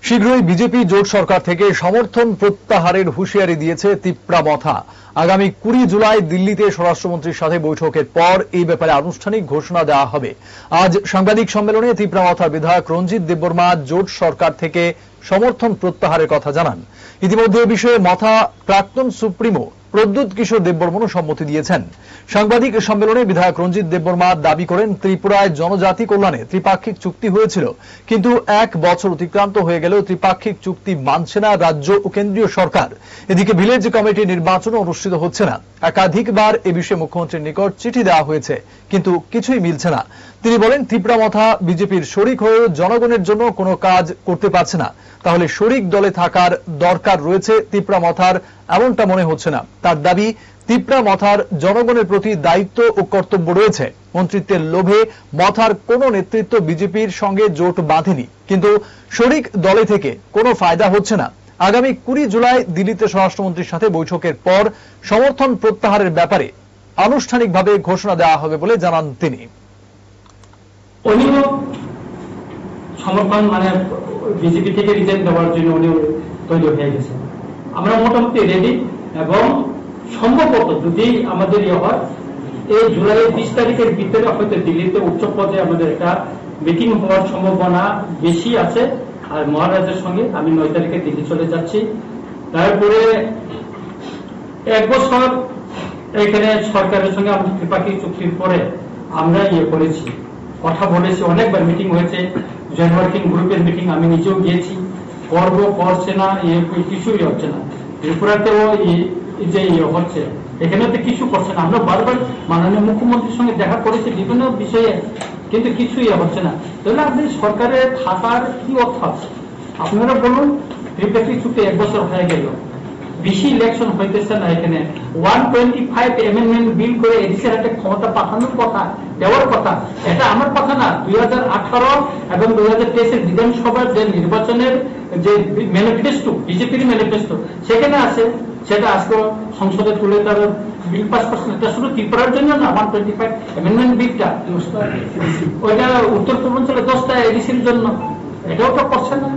শীঘ্রই বিজেপি জোট সরকার থেকে সমর্থন প্রত্যাহারের হুঁশিয়ারি দিয়েছে তিপ্রা মথা। আগামী 20 জুলাই দিল্লিতে স্বরাষ্ট্রমন্ত্রীর সাথে বৈঠকের পর এই ব্যাপারে আনুষ্ঠানিক ঘোষণা দেওয়া হবে। আজ সাংবাদিক সম্মেলনে তিপ্রা মথার বিধায়ক রঞ্জিত দেববর্মা জোট সরকার থেকে সমর্থন প্রত্যাহারের কথা জানান। ইতিমধ্যে এ বিষয়ে মথা প্রাক্তন সুপ্রিমো প্রদ্যুৎ কিশোর দেববর্মনও সম্মতি দিয়েছেন। সাংবাদিক সম্মেলনে বিধায়ক রঞ্জিত দেববর্মা দাবি করেন, ত্রিপুরায় জনজাতি কল্যাণে ত্রিপাক্ষিক চুক্তি হয়েছিল, কিন্তু 1 বছর অতিক্রান্ত হয়ে গেলেও ত্রিপাক্ষিক চুক্তি মানছে না রাজ্য ও কেন্দ্রীয় সরকার। এদিকে ভিলেজ কমিটি নির্বাচনও অনুষ্ঠিত হচ্ছে না। একাধিকবার এ বিষয়ে মুখ্যমন্ত্রীর নিকট চিঠি দেওয়া হয়েছে, কিন্তু কিছুই মিলছে না। তিনি বলেন, তিপ্রা মথা বিজেপির শরিক হয়েও জনগণের জন্য কোনো কাজ করতে পারছে না। তাহলে শরিক দলে থাকার দরকার রয়েছে তিপ্রা মথার, এমনটা মনে হচ্ছে না। তার দাবি, তিপ্রা মথার জনগণের প্রতি দায়িত্ব ও কর্তব্য রয়েছে। মন্ত্রিত্বের লোভে মথার কোনো নেতৃত্ব বিজেপির সঙ্গে জোট বাঁধেনি, কিন্তু শরিক দলে থেকে কোনো ফায়দা হচ্ছে না। আগামী 20 জুলাই দিল্লিতে স্বরাষ্ট্রমন্ত্রীর সাথে বৈঠকের পর সমর্থন প্রত্যাহারের ব্যাপারে আনুষ্ঠানিকভাবে ঘোষণা দেওয়া হবে বলে জানান তিনি। সমর্থন মানে বিজেপি থেকে রিজাইন দেওয়ার জন্য উনি তৈরি হয়ে গেছেন। আমরা মোটামুটি রেডি এবং সম্ভবত যদি আমাদের হয় এই জুলাইয়ের 20 তারিখের ভিতরে হয়তো দিল্লিতে উচ্চ পর্যায়ে আমাদের একটা মিটিং হওয়ার সম্ভাবনা বেশি আছে। আর মহারাজের সঙ্গে আমি 9 তারিখে দিল্লি চলে যাচ্ছি। তারপরে 1 বছর এখানে সরকারের সঙ্গে আমাদের ত্রিপাক্ষিক চুক্তির পরে আমরা করেছি, কথা বলেছি, অনেকবার মিটিং হয়েছে, জয়েন্ট ওয়ার্কিং গ্রুপের মিটিং আমি নিজেও গিয়েছি। করছে না, কিছুই হচ্ছে না। ত্রিপুরাতেও যে হচ্ছে, এখানে তো কিছু করছে না। আমরা বারবার মাননীয় মুখ্যমন্ত্রীর সঙ্গে দেখা করেছি বিভিন্ন বিষয়ে, কিন্তু কিছুই হচ্ছে না। তাহলে আপনি সরকারের থাকার কি অর্থ আছে? আপনারা বলুন, ত্রিপাক্ষিক চুক্তি 1 বছর হয়ে গেল, বেশি ইলেকশন হইতেছে না। এখানে 125 অ্যামেন্ডমেন্ট বিল করে এডিসির হাতে ক্ষমতা পাঠানোর কথা, দেওয়ার কথা, এটা আমার কথা না। 2018 এবং 2023 বিধানসভার যে নির্বাচনের যে ম্যানিফেস্টো, বিজেপির ম্যানিফেস্টো, সেখানে আছে। সেটা আজকে সংসদে তুলে তার বিল পাস করছেন। এটা শুধু ত্রিপুরার জন্য না, 125 অ্যামেন্ডমেন্ট বিলটা ওইটা উত্তর পূর্বাঞ্চলে 10টা এডিসির জন্য, এটাও তো করছে না।